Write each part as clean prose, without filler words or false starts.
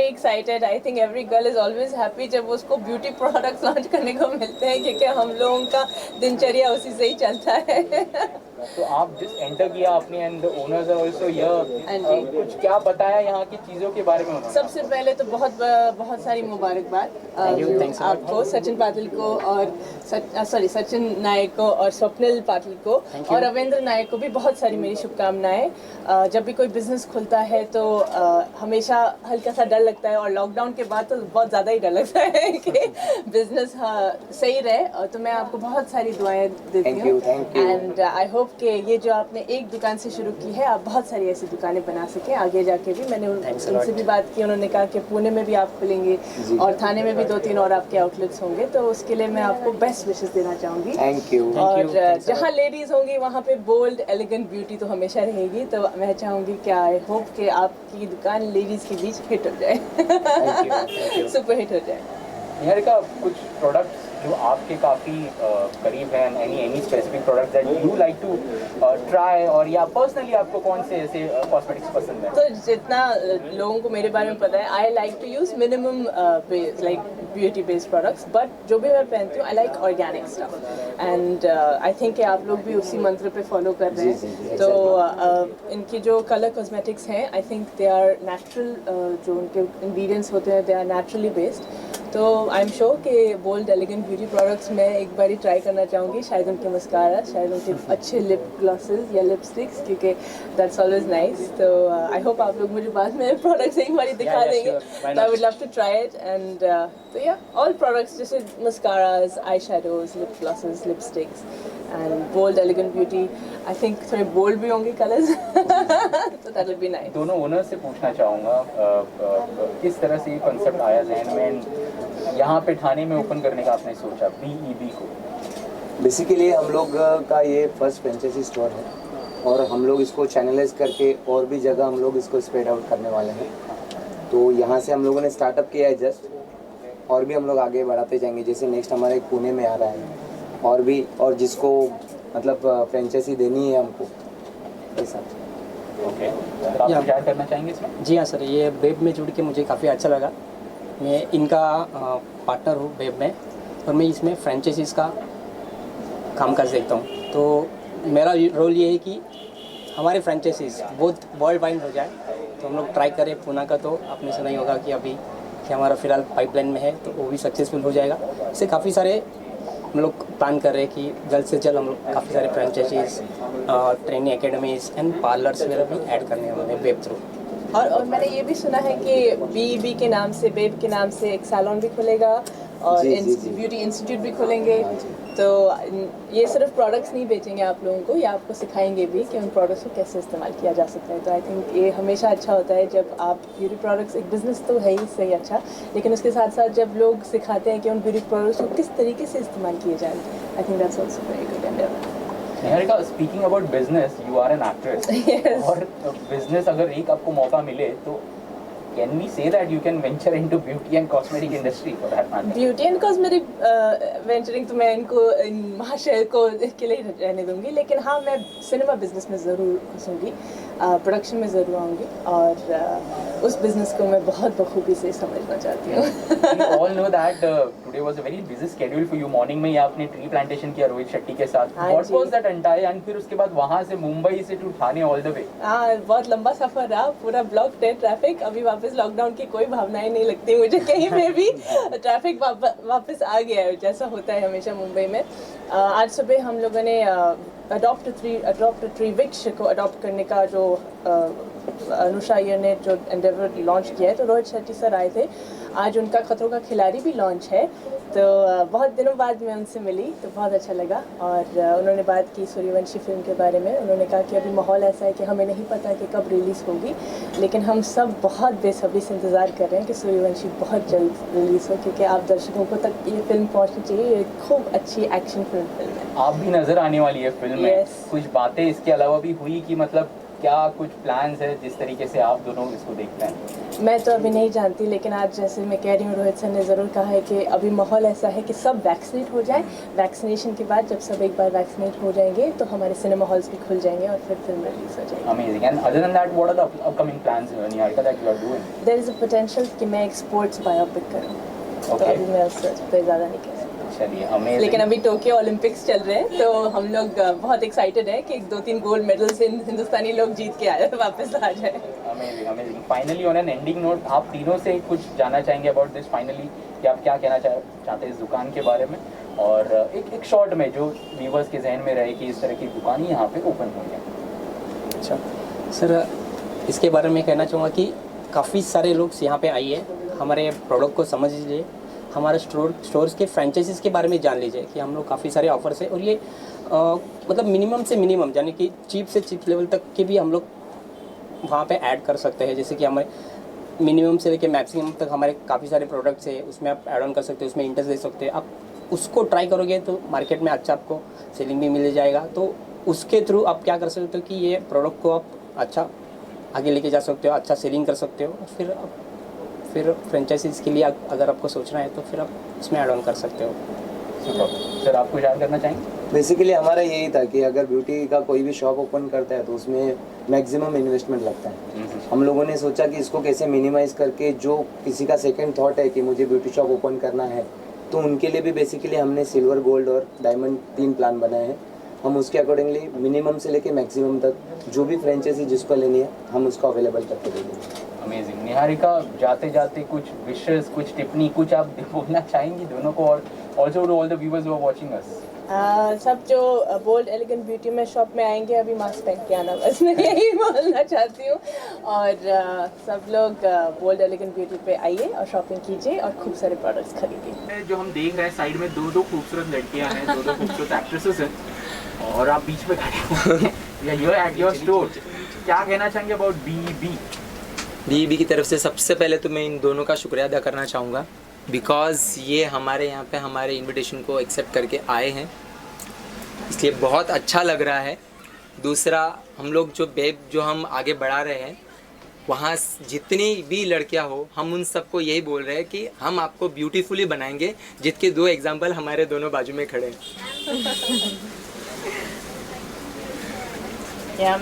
Excited. I think every girl is always happy जब उसको beauty products launch करने को मिलते हैं, क्योंकि हम लोगों का दिनचर्या उसी से ही चलता है. तो आप जिस एंटर किया आपने and the owners are also here, कुछ क्या बताया यहाँ की चीज़ों के बारे में उन्होंने? सबसे पहले तो बहुत सारी मुबारकबाद आपको, सचिन पाटिल को और सचिन नायक को और स्वप्निल पाटिल को और रविंद्र नायक को भी बहुत सारी मेरी शुभकामनाएं. जब भी कोई बिजनेस खुलता है तो हमेशा हल्का सा डर लगता है, और लॉकडाउन के बाद तो बहुत ज़्यादा ही डर लगता है कि बिजनेस सही रहे. तो मैं आपको बहुत सारी दुआएं देती हूँ, एंड आई होप कि ये जो आपने एक दुकान से शुरू की है, आप बहुत सारी ऐसी दुकानें बना सकें आगे जाके भी. मैंने उनसे भी बात की, उन्होंने कहा कि पुणे में भी आप खुलेंगे और थाने में भी 2-3 और आपके आउटलेट्स होंगे, तो उसके लिए मैं आपको बेस्ट विशेस देना चाहूँगी. Thank you. और जहाँ लेडीज़ होंगी वहाँ पे बोल्ड एलिगेंट ब्यूटी तो हमेशा रहेगी. तो मैं चाहूँगी कि आई होप कि आपकी दुकान लेडीज़ के बीच हिट हो जाए, सुपर हिट हो जाए. निहारिका, कुछ प्रोडक्ट्स जो आपके काफ़ी करीब हैं, any specific product that you like to try, और या पर्सनली आपको कौन से ऐसे कॉस्मेटिक्स पसंद है? तो जितना लोगों को मेरे बारे में पता है, I like to use minimum like beauty based products, but जो भी मैं पहनती हूँ I like organic stuff, and I think कि आप लोग भी उसी मंत्र पे फॉलो कर रहे हैं. तो इनकी जो कलर कॉस्मेटिक्स हैं, I think they are natural, जो उनके इंग्रेडिएंट्स होते हैं दे आर नेचुरली बेस्ड. तो आई एम श्योर कि बोल्ड एलिगेंट ब्यूटी प्रोडक्ट्स मैं एक बार ही ट्राई करना चाहूँगी. शायद उनके मस्कारा, शायद उनके अच्छे लिप ग्लॉसेस या लिपस्टिक्स, क्योंकि दैट्स ऑलवेज नाइस. तो आई होप आप लोग मुझे बाद में प्रोडक्ट्स एक बार ही दिखा देंगे. तो I would love to try it. And तो या ऑल प्रोडक्ट्स जैसे mascaras, eye shadows, lip glosses, lipsticks and Bold elegant Beauty. I think थोड़े बोल्ड भी होंगे कलर्स, तो दैट विल बी नाइस. दोनों ओनर से पूछना चाहूँगा, किस तरह से ये कॉन्सेप्ट आया जहन में, यहाँ पे ठाणे में ओपन करने का आपने सोचा BEB को? बेसिकली हम लोग का ये फर्स्ट फ्रेंचाइजी स्टोर है, और हम लोग इसको चैनलाइज करके और भी जगह हम लोग इसको स्प्रेड आउट करने वाले हैं. तो यहाँ से हम लोगों ने स्टार्टअप किया है जस्ट, और भी हम लोग आगे बढ़ाते जाएंगे. जैसे नेक्स्ट हमारा एक पुणे में आ रहा है, और भी, और जिसको मतलब फ्रेंचाइजी देनी है हमको, ऐसा. ओके, आप शेयर करना चाहेंगे इसमें? जी हाँ सर, ये बेब में जुड़ के मुझे काफ़ी अच्छा लगा. मैं इनका पार्टनर हूँ बेब में, और मैं इसमें फ्रेंचाइजीज़ का कामकाज देखता हूँ. तो मेरा रोल ये है कि हमारे फ्रेंचाइजीज़ बहुत वर्ल्ड वाइड हो जाए. तो हम लोग ट्राई करें. पुणे का तो आपने सुना ही होगा कि अभी कि हमारा फ़िलहाल पाइपलाइन में है, तो वो भी सक्सेसफुल हो जाएगा. इससे काफ़ी सारे हम लोग प्लान कर रहे हैं कि जल्द से जल्द हम लोग काफ़ी सारे franchises, training academies and parlours वगैरह भी ऐड करने वाले हैं वेब थ्रू. और मैंने ये भी सुना है कि BEB के नाम से, बेब के नाम से एक सैलून भी खुलेगा और ब्यूटी इंस्टीट्यूट भी खुलेंगे. तो ये सिर्फ प्रोडक्ट्स नहीं बेचेंगे आप लोगों को, ये आपको सिखाएंगे भी कि उन प्रोडक्ट्स को कैसे इस्तेमाल किया जा सकता है. तो आई थिंक ये हमेशा अच्छा होता है जब आप ब्यूटी प्रोडक्ट्स, एक बिज़नेस तो है ही सही अच्छा, लेकिन उसके साथ साथ जब लोग सिखाते हैं कि उन ब्यूटी प्रोडक्ट्स को किस तरीके से इस्तेमाल किए जाए. I think that's also very good endeavour. Niharika, speaking about business, you are an actress. और बिजनेस अगर एक आपको मौका मिले तो can we say that you can venture into beauty and cosmetic industry for that matter? Beauty and cosmetic venturing तो मैं इनको महाशय को के लिए रहने दूंगी, लेकिन हाँ मैं सिनेमा बिजनेस में ज़रूर घुसूँगी, प्रोडक्शन में ज़रूर आऊँगी, और उस बिजनेस को मैं बहुत बखूबी से समझना चाहती हूँ. We all know that today was a very busy schedule for you. Morning में ही आपने ट्री प्लांटेशन किया रोहित शेट्टी के साथ. What was that entire, and फिर उसके बाद वहाँ से मुंबई से to Thane all the way? हाँ, बहुत लंबा सफ़र रहा, पूरा ब्लॉक है ट्रैफिक. अभी वापस लॉकडाउन की कोई भावनाएं नहीं लगती मुझे कहीं पे भी. ट्रैफिक वापस आ गया है, जैसा होता है हमेशा मुंबई में. आज सुबह हम लोगों ने अडॉप्ट ट्री वृक्ष को अडॉप्ट करने का जो अनुषा अय्यर ने जो एंडेवर लॉन्च किया है, तो रोहित शेट्टी सर आए थे. आज उनका खतरों का खिलाड़ी भी लॉन्च है, तो बहुत दिनों बाद मैं उनसे मिली, तो बहुत अच्छा लगा. और उन्होंने बात की सूर्यवंशी फिल्म के बारे में. उन्होंने कहा कि अभी माहौल ऐसा है कि हमें नहीं पता कि कब रिलीज़ होगी, लेकिन हम सब बहुत बेसब्री से इंतज़ार कर रहे हैं कि सूर्यवंशी बहुत जल्द रिलीज़ हो, क्योंकि आप दर्शकों को तक ये फिल्म पहुँचनी चाहिए. ये खूब अच्छी एक्शन फिल्म है. आप भी नज़र आने वाली है फिल्म में. कुछ बातें इसके अलावा भी हुई कि मतलब क्या कुछ प्लान्स है जिस तरीके से आप दोनों इसको देखते हैं? मैं तो अभी नहीं जानती, लेकिन आज जैसे मैं कह रही हूँ, रोहित सर ने ज़रूर कहा है कि अभी माहौल ऐसा है कि सब वैक्सीनेट हो जाए। वैक्सीनेशन के बाद जब सब एक बार वैक्सीनेट हो जाएंगे तो हमारे सिनेमा हॉल्स भी खुल जाएंगे और फिर फिल्म रिलीज हो जाएगी। Amazing. And other than that, what are the upcoming plans, Niharika, that you are doing? There is a potential कि मैं एक स्पोर्ट्स बायोपिक करूँ, तो Okay. अभी मैं उस पर ज़्यादा नहीं कह सकती। चलिए, अमेजिंग। लेकिन अभी टोक्यो ओलंपिक्स चल रहे हैं, तो हम लोग बहुत एक्साइटेड है कि 2-3 गोल्ड मेडल्स हिंदुस्तानी लोग जीत के आए, वापस आ जाए। Amazing, amazing. Finally on an ending note, आप तीनों से कुछ जानना चाहेंगे अबाउट दिस फाइनली, कि आप क्या कहना चाहते हैं इस दुकान के बारे में, और एक शॉर्ट में जो व्यूवर्स के जहन में रहे कि इस तरह की दुकान ही यहाँ पे ओपन हुई है। अच्छा सर, इसके बारे में कहना चाहूँगा कि काफ़ी सारे लोग यहाँ पे आइए, हमारे प्रोडक्ट को समझ लीजिए, हमारे स्टोर्स के फ्रेंचाइजीज़ के बारे में जान लीजिए कि हम लोग काफ़ी सारे ऑफर्स है, और ये मतलब मिनिमम से मिनिमम यानी कि चीप से चीप लेवल तक के भी हम लोग वहाँ पे ऐड कर सकते हैं। जैसे कि हमारे मिनिमम से लेके मैक्सिमम तक हमारे काफ़ी सारे प्रोडक्ट्स है, उसमें आप ऐड ऑन कर सकते हैं, उसमें इंटरेस्ट दे सकते हैं। आप उसको ट्राई करोगे तो मार्केट में अच्छा आपको सेलिंग भी मिल जाएगा, तो उसके थ्रू आप क्या कर सकते हो कि ये प्रोडक्ट को आप अच्छा आगे लेके जा सकते हो, अच्छा सेलिंग कर सकते हो, और फिर फ्रेंचाइजीज़ के लिए अगर आपको सोचना है तो फिर आप इसमें ऐड ऑन कर सकते हो। सर, आप कुछ ऐड करना चाहेंगे? बेसिकली हमारा यही था कि अगर ब्यूटी का कोई भी शॉप ओपन करता है तो उसमें मैक्सिमम इन्वेस्टमेंट लगता है। हम लोगों ने सोचा कि इसको कैसे मिनिमाइज करके, जो किसी का सेकंड थॉट है कि मुझे ब्यूटी शॉप ओपन करना है, तो उनके लिए भी बेसिकली हमने सिल्वर, गोल्ड और डायमंड 3 प्लान बनाए हैं। हम उसके अकॉर्डिंगली मिनिमम से लेके मैक्सिमम तक जो भी फ्रेंचाइजी जिसको लेनी है हम उसको अवेलेबल करके देंगे। अमेजिंग। निहारिका, जाते जाते कुछ विशेस, कुछ टिप्पणी, कुछ आप बोलना चाहेंगी दोनों को, और also to all the viewers who are watching us? सब जो बोल्ड एलिगेंट ब्यूटी में शॉप में आएंगे, अभी मास्क पहन के आना, बस मैं यही बोलना चाहती हूँ। और सब लोग बोल्ड एलिगेंट ब्यूटी पे आइए और शॉपिंग कीजिए और खूब सारे प्रोडक्ट्स खरीदिए। जो हम देख रहे हैं साइड में दो खूबसूरत लड़कियां हैं, दो खूबसूरत एक्ट्रेसेस हैं, और आप बीच में खड़े हैं। यू एट योर स्टोर, क्या कहना चाहेंगे अबाउट BEB की तरफ से? सबसे पहले तो मैं इन दोनों का शुक्रिया अदा करना चाहूँगा, बिकॉज़ ये हमारे यहाँ पे हमारे इनविटेशन को एक्सेप्ट करके आए हैं, इसलिए बहुत अच्छा लग रहा है। दूसरा, हम लोग जो हम आगे बढ़ा रहे हैं, वहाँ जितनी भी लड़कियाँ हो, हम उन सबको यही बोल रहे हैं कि हम आपको ब्यूटीफुली बनाएंगे, जिसके 2 एग्जाम्पल हमारे दोनों बाजू में खड़े हैं।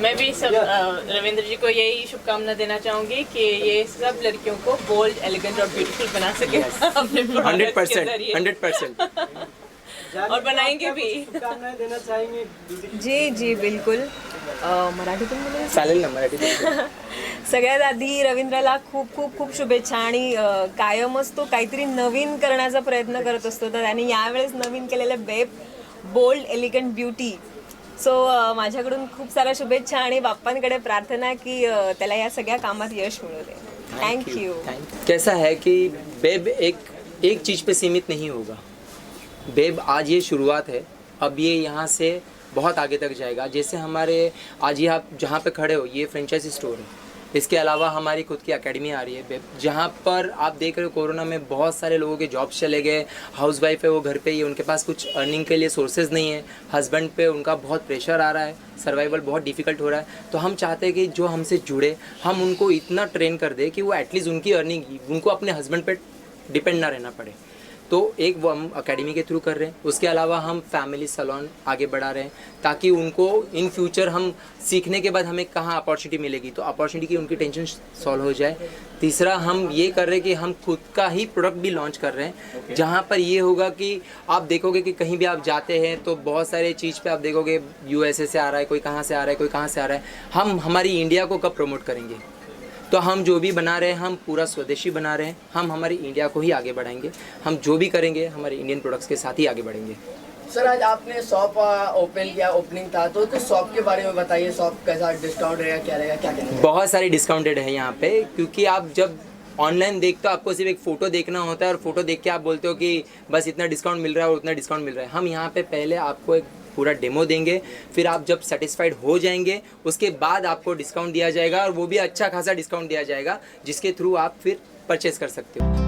मैं भी सब रविंद्र जी को यही शुभकामना देना चाहूँगी कि ये सब लड़कियों को बोल्ड, एलिगेंट और ब्यूटीफुल बना सके अपने प्रोडक्ट के जरिए। 100% और बनाएंगे भी। शुभकामनाएं देना चाहेंगे? जी बिलकुल. मराठीतून बोलूया? चालेल ना, मराठीतून. सगळ्यात आधी रवींद्रला खूप खूप खूप शुभेच्छा, आणि कायमच तो काहीतरी नवीन करण्याचा प्रयत्न करत असतो, तर त्याने यावेळेस नवीन केलेलं बेब बोल्ड एलिगंट ब्युटी. सो माझ्याकडून खूप साऱ्या शुभेच्छा आणि बाप्पांकडे प्रार्थना की त्याला या सगळ्या कामात यश मिळू दे. थँक्यू. कैसा है कि बेब एक चीज़ पे सीमित नहीं होगा. बेब आज ये शुरुआत है, अब ये यहाँ से बहुत आगे तक जाएगा. जैसे हमारे आज ये आप जहाँ पे खड़े हो, ये फ्रेंचाइजी स्टोर है. इसके अलावा हमारी खुद की एकेडमी आ रही है बेब, जहाँ पर आप देख रहे हो कोरोना में बहुत सारे लोगों के जॉब्स चले गए. हाउस वाइफ है, वो घर पे ही है, उनके पास कुछ अर्निंग के लिए सोर्सेज नहीं है. हस्बैंड पे उनका बहुत प्रेशर आ रहा है, सर्वाइवल बहुत डिफ़िकल्ट हो रहा है. तो हम चाहते हैं कि जो हमसे जुड़े, हम उनको इतना ट्रेन कर दें कि वो एटलीस्ट उनकी अर्निंग उनको अपने हस्बैंड पे डिपेंड ना रहना पड़े. तो एक वो हम अकेडमी के थ्रू कर रहे हैं. उसके अलावा हम फैमिली सैलून आगे बढ़ा रहे हैं, ताकि उनको इन फ्यूचर हम सीखने के बाद हमें कहाँ अपॉर्चुनिटी मिलेगी, तो अपॉर्चुनिटी की उनकी टेंशन सॉल्व हो जाए. तीसरा, हम ये कर रहे हैं कि हम खुद का ही प्रोडक्ट भी लॉन्च कर रहे हैं, जहाँ पर ये होगा कि आप देखोगे कि कहीं भी आप जाते हैं तो बहुत सारे चीज़ पे आप देखोगे USA से आ रहा है, कोई कहाँ से आ रहा है, कोई कहाँ से आ रहा है. हम हमारी इंडिया को कब प्रमोट करेंगे? तो हम जो भी बना रहे हैं, हम पूरा स्वदेशी बना रहे हैं. हम हमारी इंडिया को ही आगे बढ़ाएंगे. हम जो भी करेंगे हमारे इंडियन प्रोडक्ट्स के साथ ही आगे बढ़ेंगे. सर, आज आपने शॉप ओपन किया, ओपनिंग था, तो कुछ शॉप के बारे में बताइए. शॉप कैसा डिस्काउंट रहेगा, क्या रहेगा, क्या कहना है? बहुत सारी डिस्काउंटेड है यहाँ पे, क्योंकि आप जब ऑनलाइन देखते हो आपको सिर्फ एक फ़ोटो देखना होता है, और फोटो देख के आप बोलते हो कि बस इतना डिस्काउंट मिल रहा है और उतना डिस्काउंट मिल रहा है. हम यहाँ पे पहले आपको एक पूरा डेमो देंगे, फिर आप जब सेटिस्फाइड हो जाएंगे उसके बाद आपको डिस्काउंट दिया जाएगा, और वो भी अच्छा खासा डिस्काउंट दिया जाएगा, जिसके थ्रू आप फिर परचेज़ कर सकते हो.